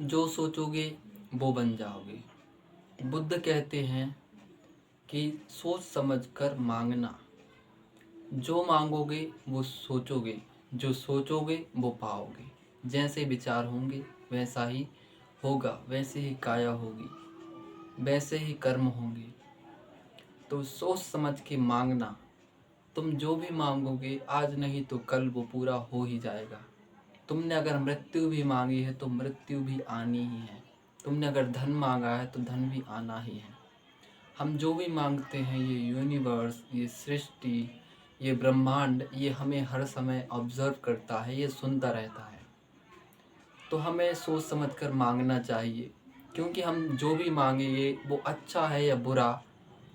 जो सोचोगे वो बन जाओगे। बुद्ध कहते हैं कि सोच समझ कर मांगना। जो मांगोगे वो सोचोगे, जो सोचोगे वो पाओगे। जैसे विचार होंगे वैसा ही होगा, वैसे ही काया होगी, वैसे ही कर्म होंगे। तो सोच समझ के मांगना। तुम जो भी मांगोगे आज नहीं तो कल वो पूरा हो ही जाएगा। तुमने अगर मृत्यु भी मांगी है तो मृत्यु भी आनी ही है। तुमने अगर धन मांगा है तो धन भी आना ही है। हम जो भी मांगते हैं, ये यूनिवर्स, ये सृष्टि, ये ब्रह्मांड, ये हमें हर समय ऑब्जर्व करता है, ये सुनता रहता है। तो हमें सोच समझ कर मांगना चाहिए, क्योंकि हम जो भी मांगे ये वो अच्छा है या बुरा,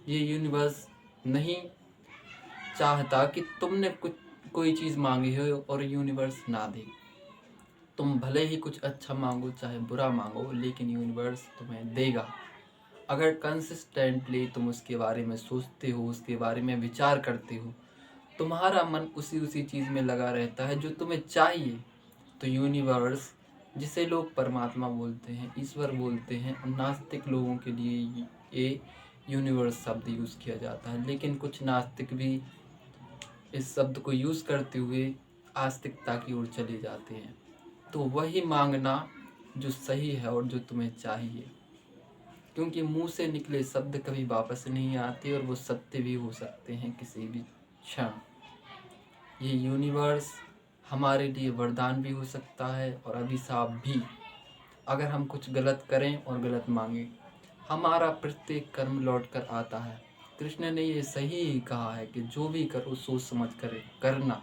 ये यूनिवर्स नहीं चाहता कि तुमने कोई चीज़ मांगी हो और यूनिवर्स ना दे। तुम भले ही कुछ अच्छा मांगो चाहे बुरा मांगो, लेकिन यूनिवर्स तुम्हें देगा अगर कंसिस्टेंटली तुम उसके बारे में सोचते हो, उसके बारे में विचार करते हो। तुम्हारा मन उसी चीज़ में लगा रहता है जो तुम्हें चाहिए। तो यूनिवर्स, जिसे लोग परमात्मा बोलते हैं, ईश्वर बोलते हैं, और नास्तिक लोगों के लिए ये यूनिवर्स शब्द यूज़ किया जाता है। लेकिन कुछ नास्तिक भी इस शब्द को यूज़ करते हुए आस्तिकता की ओर चले जाते हैं। तो वही मांगना जो सही है और जो तुम्हें चाहिए, क्योंकि मुंह से निकले शब्द कभी वापस नहीं आते और वो सत्य भी हो सकते हैं किसी भी क्षण। ये यूनिवर्स हमारे लिए वरदान भी हो सकता है और अभिशाप भी। अगर हम कुछ गलत करें और गलत मांगें, हमारा प्रत्येक कर्म लौट कर आता है। कृष्ण ने ये सही ही कहा है कि जो भी करो सोच समझ कर करना,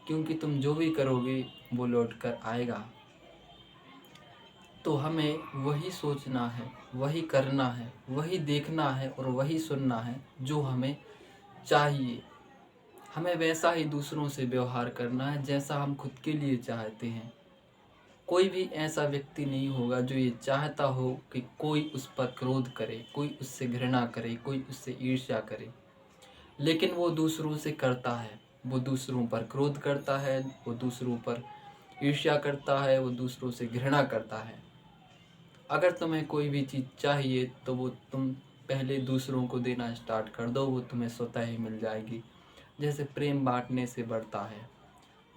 क्योंकि तुम जो भी करोगे वो लौट कर आएगा। तो हमें वही सोचना है, वही करना है, वही देखना है और वही सुनना है जो हमें चाहिए। हमें वैसा ही दूसरों से व्यवहार करना है जैसा हम खुद के लिए चाहते हैं। कोई भी ऐसा व्यक्ति नहीं होगा जो ये चाहता हो कि कोई उस पर क्रोध करे, कोई उससे घृणा करे, कोई उससे ईर्ष्या करे। लेकिन वो दूसरों से करता है। वो दूसरों पर क्रोध करता है, वो दूसरों पर ईर्ष्या करता है, वो दूसरों से घृणा करता है। अगर तुम्हें कोई भी चीज़ चाहिए तो वो तुम पहले दूसरों को देना स्टार्ट कर दो, वो तुम्हें स्वतः ही मिल जाएगी। जैसे प्रेम बांटने से बढ़ता है।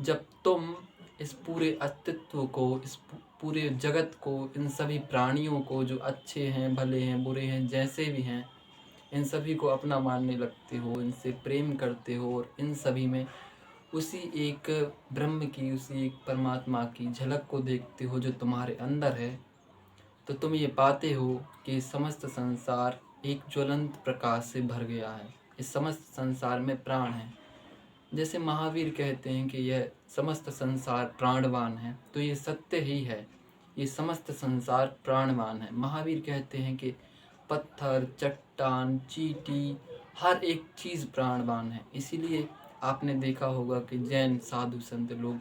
जब तुम इस पूरे अस्तित्व को, इस पूरे जगत को, इन सभी प्राणियों को जो अच्छे हैं, भले हैं, बुरे हैं, जैसे भी हैं, इन सभी को अपना मानने लगते हो, इनसे प्रेम करते हो और इन सभी में उसी एक ब्रह्म की, उसी एक परमात्मा की झलक को देखते हो जो तुम्हारे अंदर है, तो तुम ये पाते हो कि समस्त संसार एक ज्वलंत प्रकाश से भर गया है। इस समस्त संसार में प्राण है। जैसे महावीर कहते हैं कि यह समस्त संसार प्राणवान है, तो ये सत्य ही है। ये समस्त संसार प्राणवान है। महावीर कहते हैं कि पत्थर, चट्टान, चींटी, हर एक चीज़ प्राणवान है। इसीलिए आपने देखा होगा कि जैन साधु संत लोग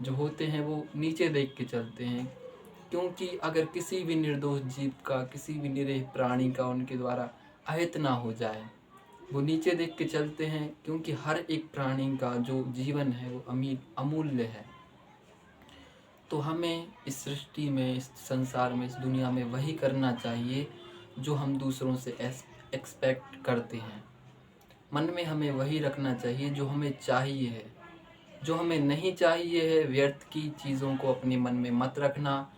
जो होते हैं वो नीचे देख के चलते हैं, क्योंकि अगर किसी भी निर्दोष जीव का, किसी भी निरीह प्राणी का उनके द्वारा अहित ना हो जाए, वो नीचे देख के चलते हैं, क्योंकि हर एक प्राणी का जो जीवन है वो अमूल्य है। तो हमें इस सृष्टि में, इस संसार में, इस दुनिया में वही करना चाहिए जो हम दूसरों से एक्सपेक्ट करते हैं। मन में हमें वही रखना चाहिए जो हमें चाहिए है। जो हमें नहीं चाहिए है, व्यर्थ की चीज़ों को अपने मन में मत रखना।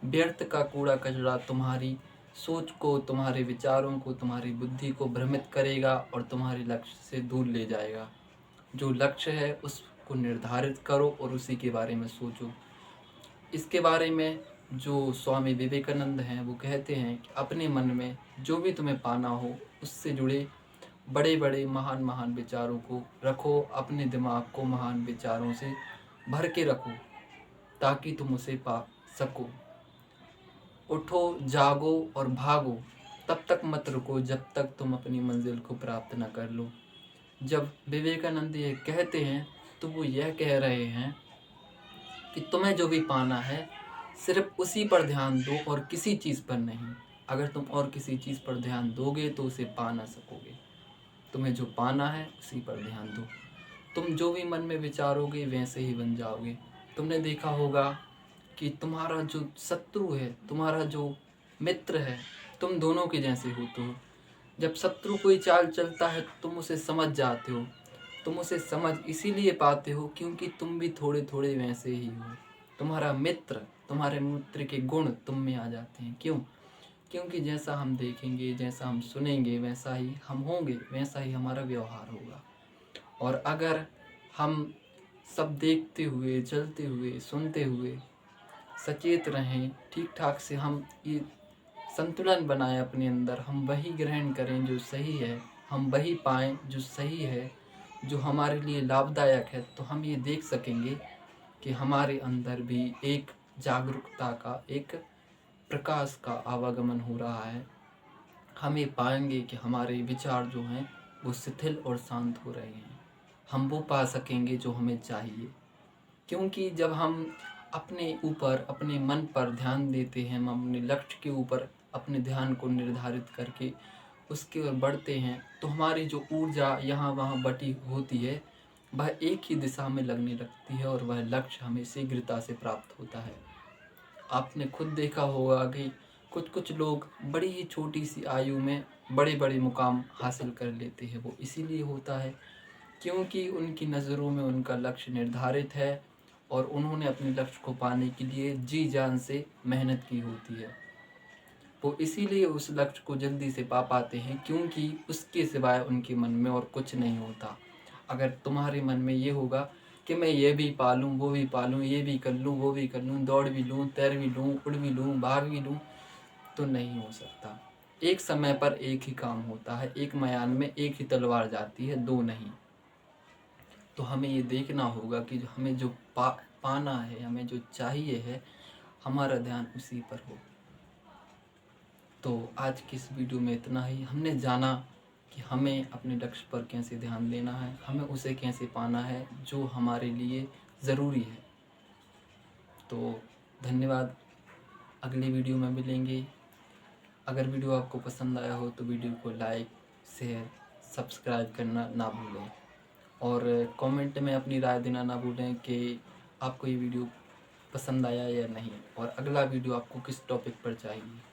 व्यर्थ का कूड़ा कचरा तुम्हारी सोच को, तुम्हारे विचारों को, तुम्हारी बुद्धि को भ्रमित करेगा और तुम्हारे लक्ष्य से दूर ले जाएगा। जो लक्ष्य है उसको निर्धारित करो और उसी के बारे में सोचो। इसके बारे में जो स्वामी विवेकानंद हैं वो कहते हैं कि अपने मन में जो भी तुम्हें पाना हो उससे जुड़े बड़े बड़े महान महान विचारों को रखो। अपने दिमाग को महान विचारों से भर के रखो ताकि तुम उसे पा सको। उठो, जागो और भागो, तब तक मत रुको जब तक तुम अपनी मंजिल को प्राप्त न कर लो। जब विवेकानंद ये कहते हैं तो वो यह कह रहे हैं कि तुम्हें जो भी पाना है सिर्फ उसी पर ध्यान दो और किसी चीज़ पर नहीं। अगर तुम और किसी चीज़ पर ध्यान दोगे तो उसे पा ना सकोगे। तुम्हें जो पाना है उसी पर ध्यान दो। तुम जो भी मन में विचारोगे वैसे ही बन जाओगे। तुमने देखा होगा कि तुम्हारा जो शत्रु है, तुम्हारा जो मित्र है, तुम दोनों के जैसे होते हो। जब शत्रु कोई चाल चलता है तुम उसे समझ जाते हो। तुम उसे समझ इसीलिए पाते हो क्योंकि तुम भी थोड़े थोड़े वैसे ही हो। तुम्हारे मित्र के गुण तुम में आ जाते हैं। क्यों? क्योंकि जैसा हम देखेंगे, जैसा हम सुनेंगे, वैसा ही हम होंगे, वैसा ही हमारा व्यवहार होगा। और अगर हम सब देखते हुए, चलते हुए, सुनते हुए सचेत रहें, ठीक ठाक से हम ये संतुलन बनाएं अपने अंदर, हम वही ग्रहण करें जो सही है, हम वही पाएं जो सही है, जो हमारे लिए लाभदायक है, तो हम ये देख सकेंगे कि हमारे अंदर भी एक जागरूकता का, एक प्रकाश का आवागमन हो रहा है। हम ये पाएंगे कि हमारे विचार जो हैं वो शिथिल और शांत हो रहे हैं। हम वो पा सकेंगे जो हमें चाहिए। क्योंकि जब हम अपने ऊपर, अपने मन पर ध्यान देते हैं, हम अपने लक्ष्य के ऊपर अपने ध्यान को निर्धारित करके उसकी ओर बढ़ते हैं, तो हमारी जो ऊर्जा यहाँ वहाँ बटी होती है वह एक ही दिशा में लगने लगती है और वह लक्ष्य हमें शीघ्रता से प्राप्त होता है। आपने खुद देखा होगा कि कुछ कुछ लोग बड़ी ही छोटी सी आयु में बड़े बड़े मुकाम हासिल कर लेते हैं। वो इसीलिए होता है क्योंकि उनकी नज़रों में उनका लक्ष्य निर्धारित है और उन्होंने अपने लक्ष्य को पाने के लिए जी जान से मेहनत की होती है। वो इसीलिए उस लक्ष्य को जल्दी से पा पाते हैं क्योंकि उसके सिवाय उनके मन में और कुछ नहीं होता। अगर तुम्हारे मन में ये होगा कि मैं ये भी पालूँ, वो भी पालूँ, ये भी कर लूँ, वो भी कर लूँ, दौड़ भी लूँ, तैर भी लूँ, उड़ भी लूँ, भाग भी लूँ, तो नहीं हो सकता। एक समय पर एक ही काम होता है, एक मैदान में एक ही तलवार जाती है, दो नहीं। तो हमें ये देखना होगा कि हमें जो पाना है, हमें जो चाहिए है, हमारा ध्यान उसी पर हो। तो आज की इस वीडियो में इतना ही। हमने जाना कि हमें अपने लक्ष्य पर कैसे ध्यान देना है, हमें उसे कैसे पाना है जो हमारे लिए ज़रूरी है। तो धन्यवाद। अगली वीडियो में मिलेंगे। अगर वीडियो आपको पसंद आया हो तो वीडियो को लाइक, शेयर, सब्सक्राइब करना ना भूलें और कमेंट में अपनी राय देना ना भूलें कि आपको ये वीडियो पसंद आया या नहीं और अगला वीडियो आपको किस टॉपिक पर चाहिए।